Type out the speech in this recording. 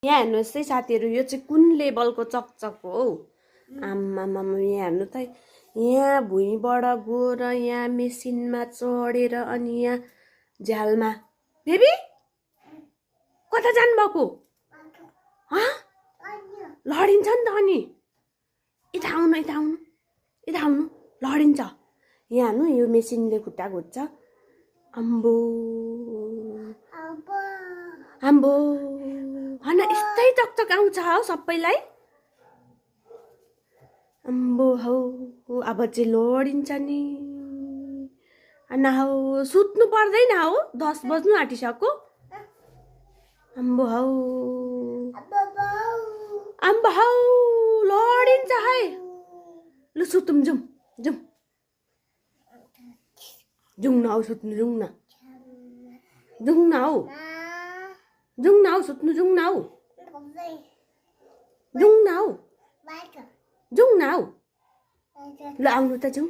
यहाँ हेर्नुहोस् है साथीहरू, यो चाहिँ कुन लेभलको चकचक हो। आम्मामा, यहाँ हेर्नु त, यहाँ भुइँबाट गएर यहाँ मेसिनमा चढेर अनि यहाँ झ्यालमा। बेबी कता जानुभएको? लडिन्छ नि त। अनि यता आउनु, यता आउनु, यता आउनु, लडिन्छ। यहाँ हेर्नु, यो मेसिनले खुट्टा घुट्छ। अम्बो आम्बो, होइन यस्तै चकचक आउँछ हौ सबैलाई। अम्बो हौ, अब चाहिँ लडिन्छ नि। हौ, सुत्नु पर्दैन हौ, 10 बज्नु आँटिसक्यो। अम्बो हौ, अम्बो हौ, लडिन्छ है। लु सुतौँ, जाउँ जाउँ, जाउँ न हौ, सुत्नु जाउँ न, जाउँ न हौ, जाउँ न हौ, सुत्नु जाउँ न हौ, जाउँ न हौ, जाउँ न हौ। ल आउनु त जाउँ।